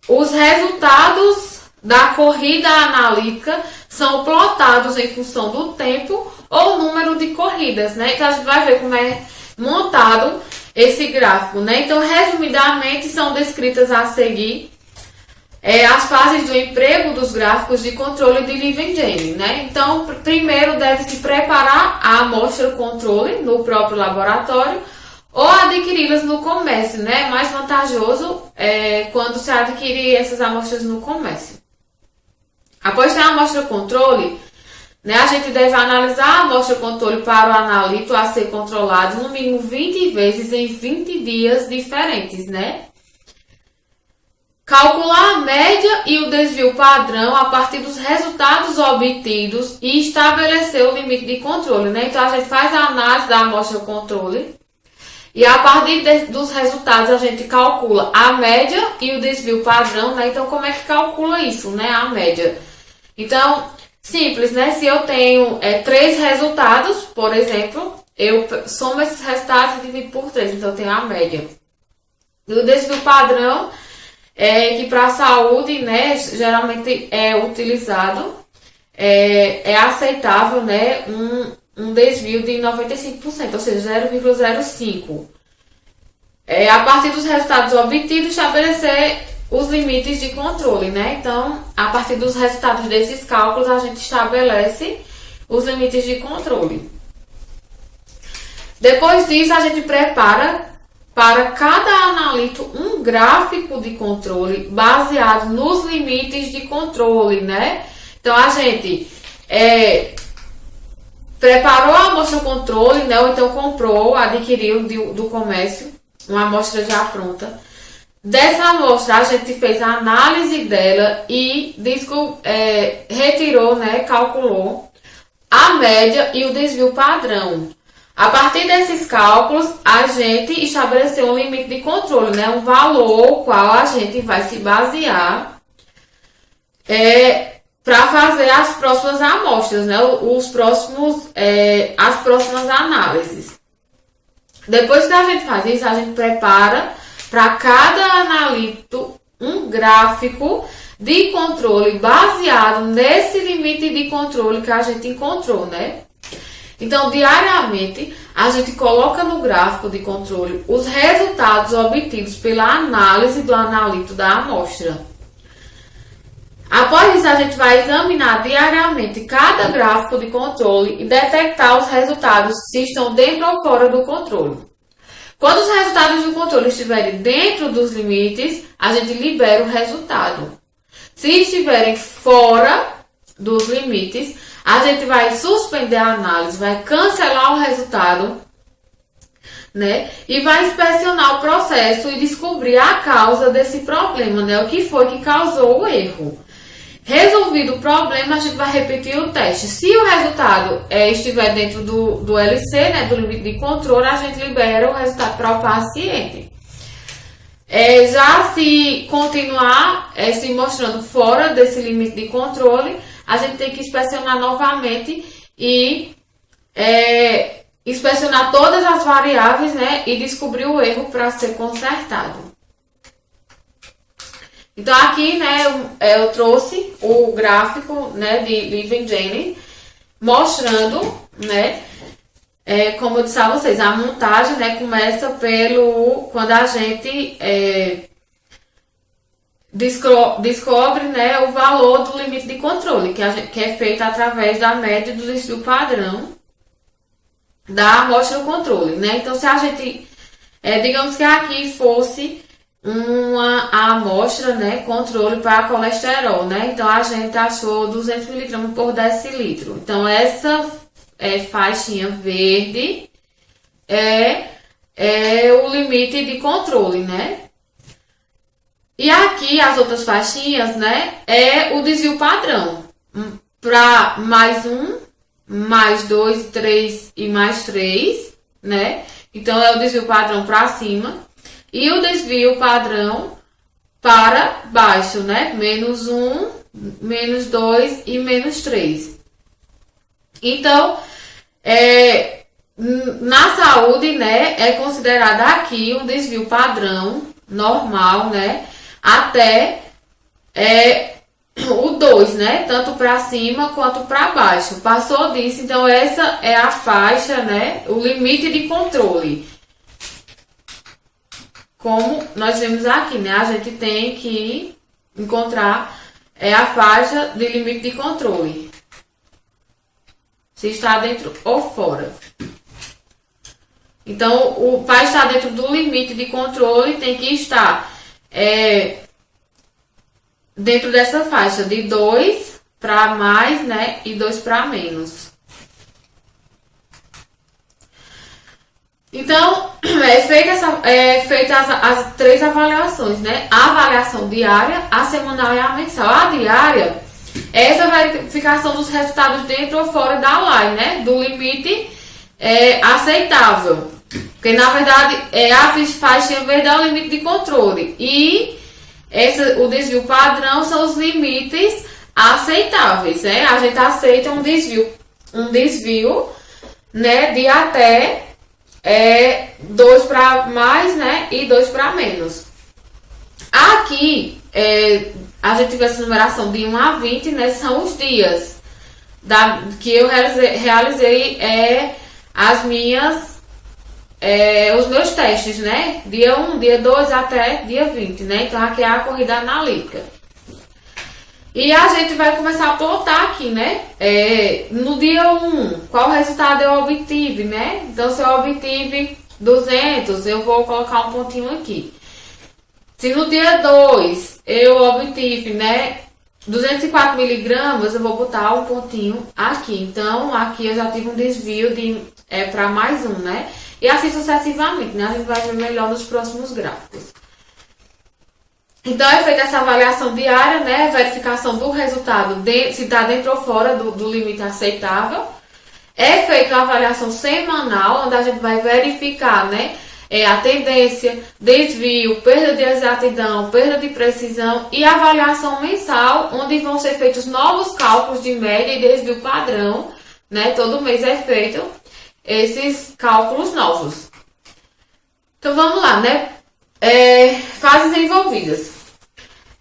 os resultados da corrida analítica são plotados em função do tempo ou número de corridas, né? Então, a gente vai ver como é montado esse gráfico, né? Então, resumidamente, são descritas a seguir as fases do emprego dos gráficos de controle de Levin-James, né? Então, primeiro deve-se preparar a amostra controle no próprio laboratório ou adquiri-las no comércio, né? Mais vantajoso quando se adquire essas amostras no comércio. Após ter a amostra controle, né, a gente deve analisar a amostra controle para o analito a ser controlado no mínimo 20 vezes em 20 dias diferentes, né? Calcular a média e o desvio padrão a partir dos resultados obtidos e estabelecer o limite de controle, né? Então, a gente faz a análise da amostra controle e a partir dos resultados a gente calcula a média e o desvio padrão, né? Então, como é que calcula isso, né? A média. Então, simples, né? Se eu tenho 3 resultados, por exemplo, eu somo esses resultados e divido por 3, então eu tenho a média. E o desvio padrão que para a saúde, né, geralmente é utilizado, é aceitável, né, um desvio de 95%, ou seja, 0,05. A partir dos resultados obtidos, estabelecer os limites de controle, né? Então, a partir dos resultados desses cálculos, a gente estabelece os limites de controle. Depois disso, a gente prepara para cada analito um gráfico de controle baseado nos limites de controle, né? Então, a gente preparou a amostra controle, né? Ou então comprou, adquiriu do comércio uma amostra já pronta. Dessa amostra, a gente fez a análise dela e retirou, né? Calculou a média e o desvio padrão. A partir desses cálculos, a gente estabeleceu um limite de controle, né? Um valor qual a gente vai se basear para fazer as próximas amostras, né? As próximas análises. Depois que a gente faz isso, a gente prepara para cada analito um gráfico de controle baseado nesse limite de controle que a gente encontrou, né? Então, diariamente, a gente coloca no gráfico de controle os resultados obtidos pela análise do analito da amostra. Após isso, a gente vai examinar diariamente cada gráfico de controle e detectar os resultados se estão dentro ou fora do controle. Quando os resultados do controle estiverem dentro dos limites, a gente libera o resultado. Se estiverem fora dos limites, a gente vai suspender a análise, vai cancelar o resultado, né? E vai inspecionar o processo e descobrir a causa desse problema, né? O que foi que causou o erro. Resolvido o problema, a gente vai repetir o teste. Se o resultado estiver dentro do LC, né, do limite de controle, a gente libera o resultado para o paciente. Já se continuar se mostrando fora desse limite de controle, a gente tem que inspecionar novamente e inspecionar todas as variáveis, né, e descobrir o erro para ser consertado. Então aqui, né, eu trouxe o gráfico, né, de Living Jane, mostrando, né, como eu disse a vocês, a montagem, né, começa quando a gente descobre, né, o valor do limite de controle, que é feito através da média do desvio padrão da amostra do controle, né? Então, se a gente, digamos que aqui fosse a amostra, né, controle para colesterol, né? Então, a gente achou 200 mg por decilitro. Então, essa faixinha verde é o limite de controle, né? E aqui, as outras faixinhas, né, é o desvio padrão. Para mais 1, mais 2, 3 e mais 3, né? Então, é o desvio padrão para cima. E o desvio padrão para baixo, né? Menos 1, menos 2 e menos 3. Então, na saúde, né, é considerado aqui um desvio padrão normal, né? Até o 2, né? Tanto para cima quanto para baixo. Passou disso, então essa é a faixa, né? O limite de controle. Como nós vemos aqui, né? A gente tem que encontrar a faixa de limite de controle. Se está dentro ou fora. Então, para estar dentro do limite de controle, tem que estar dentro dessa faixa de 2 para mais, né? E 2 para menos. Então, feitas as 3 avaliações, né? A avaliação diária, a semanal e a mensal. A diária, essa verificação dos resultados dentro ou fora da line, né? Do limite aceitável. Porque, na verdade, a faixinha verde é o limite de controle. E o desvio padrão são os limites aceitáveis, né? A gente aceita um desvio, né? De até 2 para mais, né? E 2 para menos. Aqui, a gente vê essa numeração de 1 a 20, né? São os dias que eu realizei os meus testes, né? Dia 1, dia 2 até dia 20, né? Então, aqui é a corrida analítica. E a gente vai começar a plotar aqui, né? No dia 1, qual resultado eu obtive, né? Então, se eu obtive 200, eu vou colocar um pontinho aqui. Se no dia 2 eu obtive, né, 204 miligramas, eu vou botar um pontinho aqui. Então, aqui eu já tive um desvio para mais 1, né? E assim sucessivamente, né? A gente vai ver melhor nos próximos gráficos. Então, é feita essa avaliação diária, né? Verificação do resultado, se está dentro ou fora do limite aceitável. É feita uma avaliação semanal, onde a gente vai verificar, né? a tendência, desvio, perda de exatidão, perda de precisão e avaliação mensal, onde vão ser feitos novos cálculos de média e desvio padrão, né? Todo mês é feito esses cálculos novos. Então vamos lá, né? Fases envolvidas.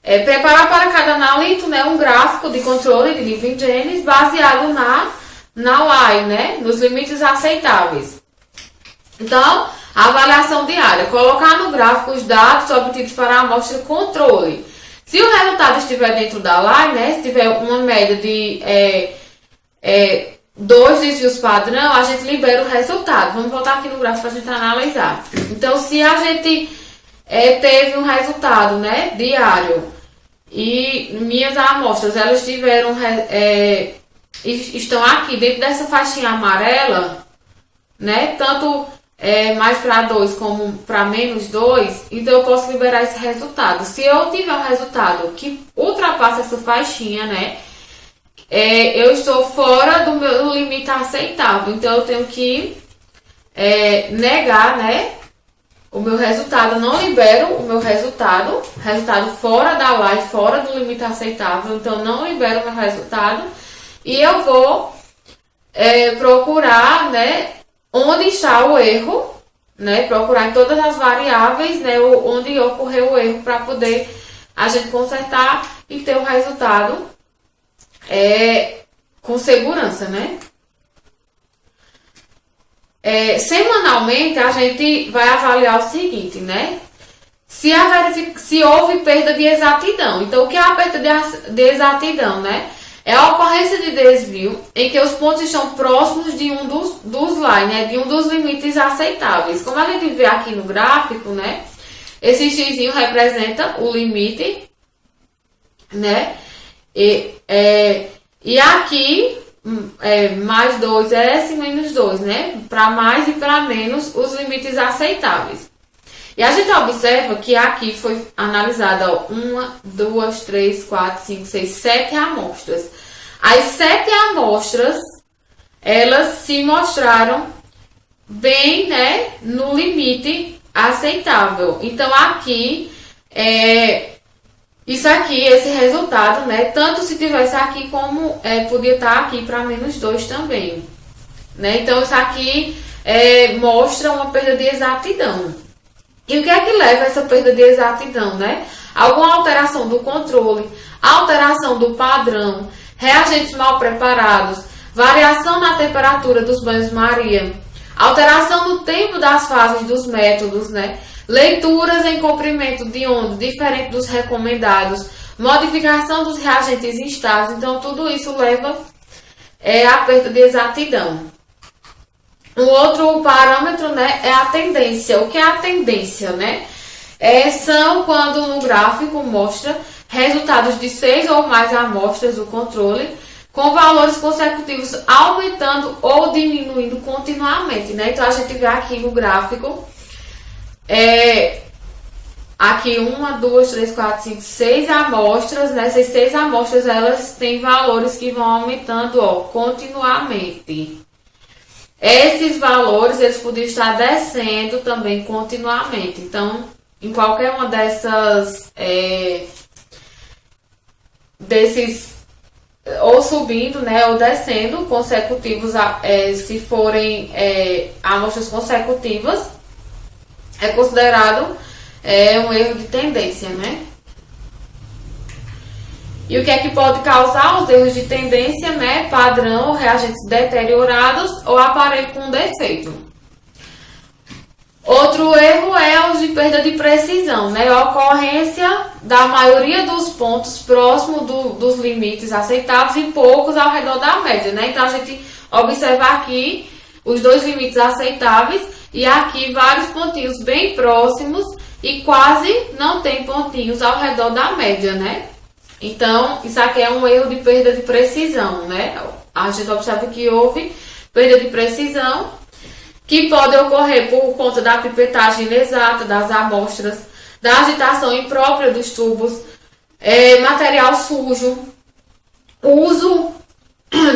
Preparar para cada analito, né, um gráfico de controle de nível em genes baseado na Y, né, nos limites aceitáveis. Então, a avaliação diária. Colocar no gráfico os dados obtidos para a amostra de controle. Se o resultado estiver dentro da Y, né, se tiver uma média de 2 desvios padrão, a gente libera o resultado. Vamos voltar aqui no gráfico para a gente analisar. Então, se a gente teve um resultado, né, diário e minhas amostras elas tiveram estão aqui dentro dessa faixinha amarela, né, tanto mais para 2 como para menos 2, então eu posso liberar esse resultado. Se eu tiver um resultado que ultrapassa essa faixinha, né, eu estou fora do meu limite aceitável, então eu tenho que negar, né, o meu resultado. Eu não libero o meu resultado fora da live, fora do limite aceitável, então eu não libero o meu resultado e eu vou procurar, né, onde está o erro, né, procurar em todas as variáveis, né, onde ocorreu o erro para poder a gente consertar e ter o resultado com segurança, né? Semanalmente a gente vai avaliar o seguinte, né? Se houve perda de exatidão. Então, o que é a perda de exatidão, né? É a ocorrência de desvio em que os pontos estão próximos de um dos lines, né? De um dos limites aceitáveis. Como a gente vê aqui no gráfico, né? Esse xzinho representa o limite, né? E aqui mais 2S menos 2, né? Para mais e para menos os limites aceitáveis. E a gente observa que aqui foi analisada 1, 2, 3, 4, 5, 6, 7 amostras. As 7 amostras, elas se mostraram bem, né, no limite aceitável. Então aqui, isso aqui, esse resultado, né, tanto se tivesse aqui como podia estar aqui para menos 2 também, né? Então isso aqui mostra uma perda de exatidão. E o que é que leva a essa perda de exatidão, né? Alguma alteração do controle, alteração do padrão, reagentes mal preparados, variação na temperatura dos banhos-maria, alteração no tempo das fases dos métodos, né? Leituras em comprimento de onda diferente dos recomendados, modificação dos reagentes instáveis. Então, tudo isso leva à perda de exatidão. Um outro parâmetro, né, é a tendência. O que é a tendência, né? São quando no gráfico mostra resultados de 6 ou mais amostras do controle com valores consecutivos aumentando ou diminuindo continuamente, né? Então a gente vê aqui no gráfico aqui 1, 2, 3, 4, 5, 6 amostras, né? Essas 6 amostras elas têm valores que vão aumentando, ó, continuamente. Esses valores, eles podiam estar descendo também continuamente. Então, em qualquer uma desses, ou subindo, né, ou descendo, consecutivos, se forem amostras consecutivas, é considerado um erro de tendência, né? E o que é que pode causar os erros de tendência, né? Padrão, reagentes deteriorados ou aparelho com defeito. Outro erro é os de perda de precisão, né? A ocorrência da maioria dos pontos próximo dos limites aceitáveis e poucos ao redor da média, né? Então a gente observa aqui os 2 limites aceitáveis e aqui vários pontinhos bem próximos e quase não tem pontinhos ao redor da média, né? Então, isso aqui é um erro de perda de precisão, né? A gente observa que houve perda de precisão, que pode ocorrer por conta da pipetagem inexata das amostras, da agitação imprópria dos tubos, material sujo, uso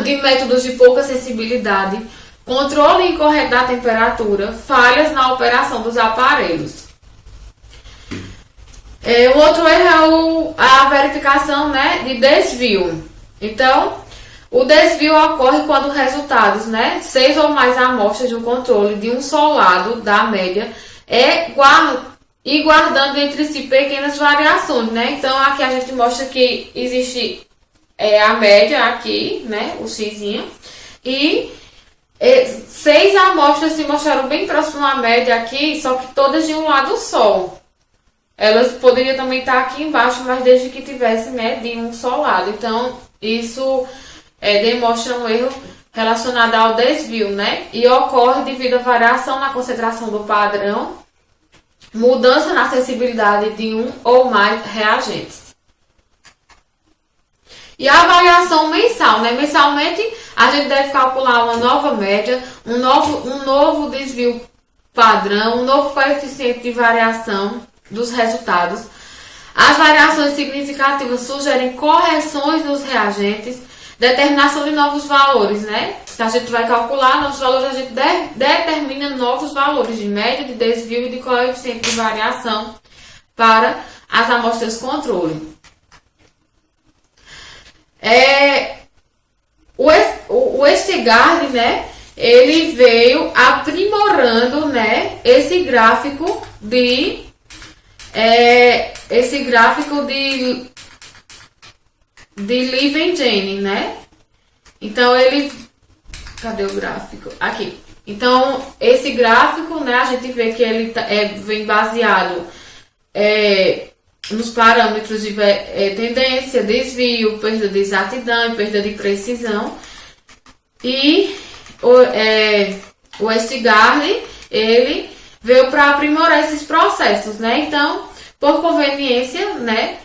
de métodos de pouca sensibilidade, controle incorreto da temperatura, falhas na operação dos aparelhos. O outro erro é a verificação, né, de desvio. Então, o desvio ocorre quando resultados, né, 6 ou mais amostras de um controle de um só lado da média e guardando entre si pequenas variações, né? Então, aqui a gente mostra que existe a média aqui, né, o xzinho, e 6 amostras se mostraram bem próximas à média aqui, só que todas de um lado só. Elas poderiam também estar aqui embaixo, mas desde que tivesse, né, de um só lado. Então, isso demonstra um erro relacionado ao desvio, né? E ocorre devido à variação na concentração do padrão, mudança na sensibilidade de um ou mais reagentes. E a avaliação mensal, né? Mensalmente, a gente deve calcular uma nova média, um novo desvio padrão, um novo coeficiente de variação dos resultados. As variações significativas sugerem correções nos reagentes, determinação de novos valores, né? Se a gente vai calcular novos valores, a gente determina novos valores de média, de desvio e de coeficiente de variação para as amostras controle. O Westergaard, né, ele veio aprimorando, né, esse gráfico de Levin-Jennings, né? Então ele, cadê o gráfico? Aqui. Então esse gráfico, né, a gente vê que ele vem baseado nos parâmetros de tendência, desvio, perda de exatidão e perda de precisão. E o Westergaard, ele veio para aprimorar esses processos, né? Então, por conveniência, né,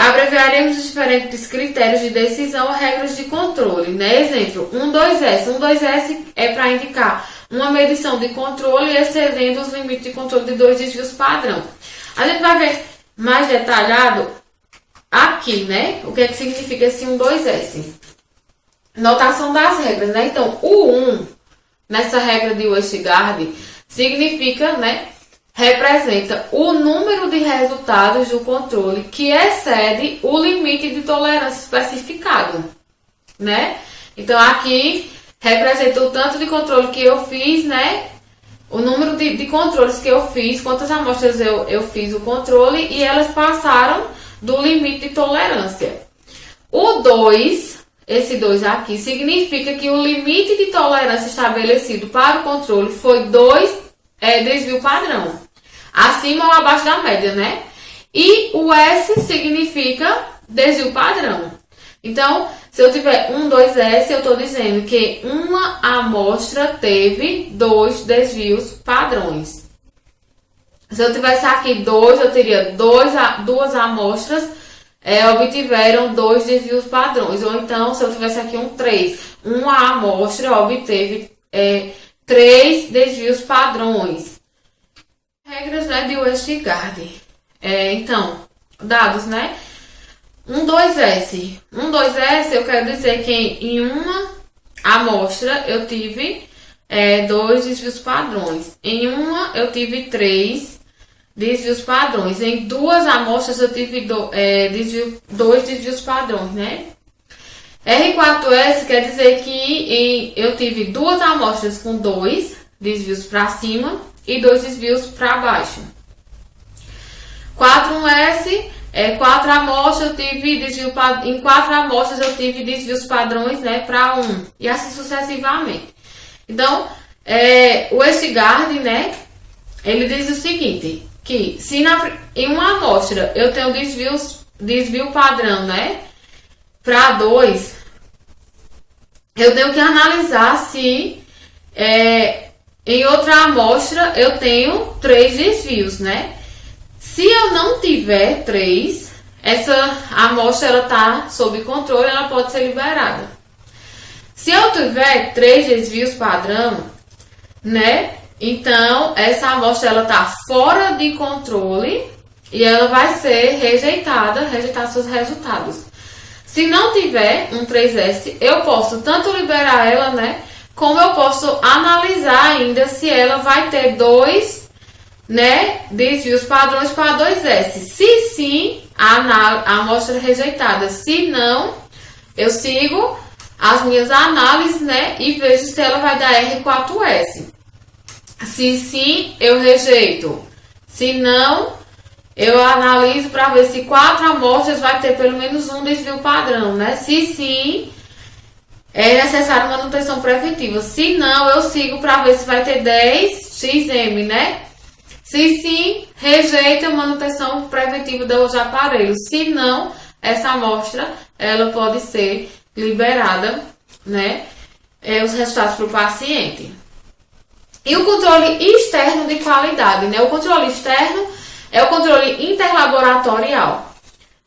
abreviaremos os diferentes critérios de decisão ou regras de controle, né? Exemplo, 1,2S. 1,2S é para indicar uma medição de controle excedendo os limites de controle de 2 desvios padrão. A gente vai ver mais detalhado aqui, né? O que é que significa esse 1,2S. Notação das regras, né? Então, o 1, nessa regra de Westergaard, significa, né, representa o número de resultados do controle que excede o limite de tolerância especificado, né? Então, aqui representa o tanto de controle que eu fiz, né? O número de controles que eu fiz, quantas amostras eu fiz o controle e elas passaram do limite de tolerância. O 2, esse 2 aqui, significa que o limite de tolerância estabelecido para o controle foi 2 desvio padrão, acima ou abaixo da média, né? E o S significa desvio padrão. Então, se eu tiver 1,2S, eu estou dizendo que uma amostra teve 2 desvios padrões. Se eu tivesse aqui 2, eu teria 2 amostras obtiveram 2 desvios padrões. Ou então, se eu tivesse aqui um 3, uma amostra obteve 3 desvios padrões. Regras, né, de Westergaard. Então, dados, né? 1,2S. 1,2S eu quero dizer que em uma amostra eu tive 2 desvios padrões. Em uma eu tive 3 desvios padrões. Em 2 amostras eu tive 2 desvios padrões, né? R4S quer dizer que eu tive 2 amostras com 2 desvios para cima e 2 desvios para baixo. 4.1S 4 amostras eu tive desvio em 4 amostras eu tive desvios padrões, né, para 1 e assim sucessivamente. Então, o Westergaard, né, ele diz o seguinte, que se em uma amostra eu tenho desvio padrão, né, para 2, eu tenho que analisar se em outra amostra eu tenho 3 desvios, né? Se eu não tiver 3, essa amostra ela tá sob controle, ela pode ser liberada. Se eu tiver 3 desvios padrão, né? Então, essa amostra ela tá fora de controle e ela vai ser rejeitar seus resultados. Se não tiver um 3S, eu posso tanto liberar ela, né? como eu posso analisar ainda se ela vai ter dois, né, desvios padrões para 2S. Se sim, a amostra é rejeitada. Se não, eu sigo as minhas análises, né, e vejo se ela vai dar R4S. Se sim, eu rejeito. Se não, eu analiso para ver se 4 amostras vai ter pelo menos um desvio padrão, né? Se sim, é necessário manutenção preventiva. Se não, eu sigo para ver se vai ter 10 XM, né? Se sim, rejeita a manutenção preventiva dos aparelhos. Se não, essa amostra ela pode ser liberada, né? Os resultados para o paciente. E o controle externo de qualidade, né? O controle externo é o controle interlaboratorial,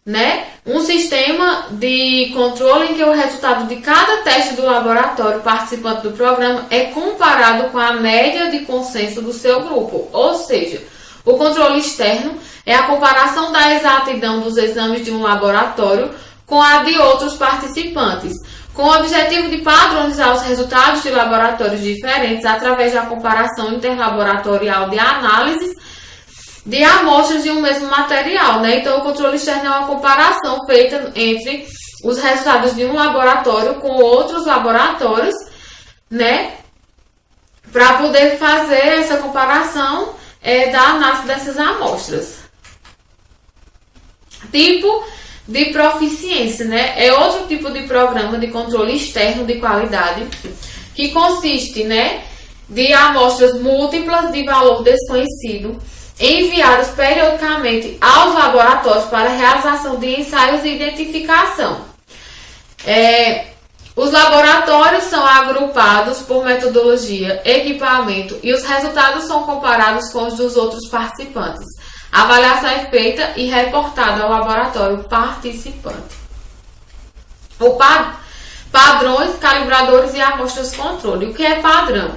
né? Um sistema de controle em que o resultado de cada teste do laboratório participante do programa é comparado com a média de consenso do seu grupo. Ou seja, o controle externo é a comparação da exatidão dos exames de um laboratório com a de outros participantes, com o objetivo de padronizar os resultados de laboratórios diferentes através da comparação interlaboratorial de análises de amostras de um mesmo material, né? Então, o controle externo é uma comparação feita entre os resultados de um laboratório com outros laboratórios, né? Para poder fazer essa comparação da análise dessas amostras. Tipo de proficiência, né? É outro tipo de programa de controle externo de qualidade que consiste, né, de amostras múltiplas de valor desconhecido enviadas periodicamente aos laboratórios para a realização de ensaios de identificação. Os laboratórios são agrupados por metodologia, equipamento e os resultados são comparados com os dos outros participantes. A avaliação é feita e reportada ao laboratório participante. Padrões, calibradores e amostras controle. O que é padrão?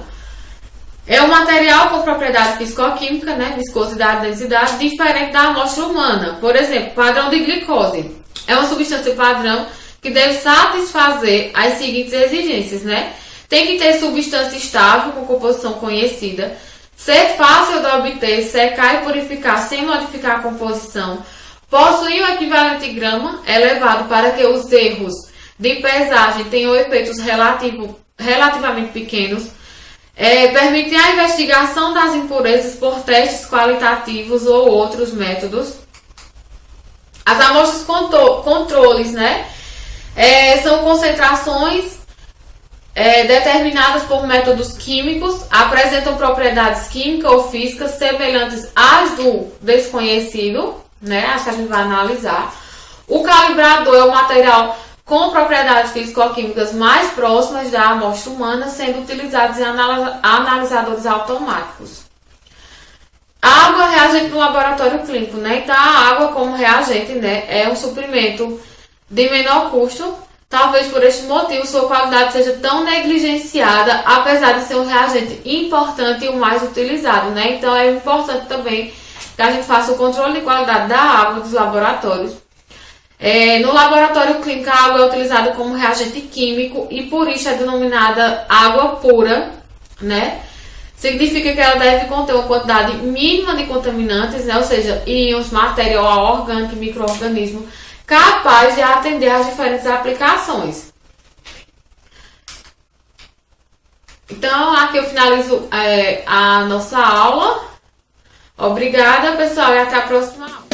É um material com propriedade fisicoquímica, né, viscosidade, densidade, diferente da amostra humana. Por exemplo, padrão de glicose. É uma substância padrão que deve satisfazer as seguintes exigências, né? Tem que ter substância estável com composição conhecida, ser fácil de obter, secar e purificar sem modificar a composição, possuir um equivalente grama elevado para que os erros de pesagem tenham efeitos relativamente pequenos, permitir a investigação das impurezas por testes qualitativos ou outros métodos. As amostras controles, né? São concentrações determinadas por métodos químicos, apresentam propriedades químicas ou físicas semelhantes às do desconhecido, né? Acho que a gente vai analisar. O calibrador é o material com propriedades físico-químicas mais próximas da amostra humana, sendo utilizados em analisadores automáticos. Água é reagente no laboratório clínico, né? Então, a água como reagente, né, é um suprimento de menor custo. Talvez por este motivo sua qualidade seja tão negligenciada, apesar de ser um reagente importante e o mais utilizado, né? Então, é importante também que a gente faça o controle de qualidade da água dos laboratórios. No laboratório clínico, a água é utilizada como reagente químico e por isso é denominada água pura, né? Significa que ela deve conter uma quantidade mínima de contaminantes, né? Ou seja, íons, material orgânico e micro-organismo, capaz de atender às diferentes aplicações. Então, aqui eu finalizo a nossa aula. Obrigada, pessoal, e até a próxima aula.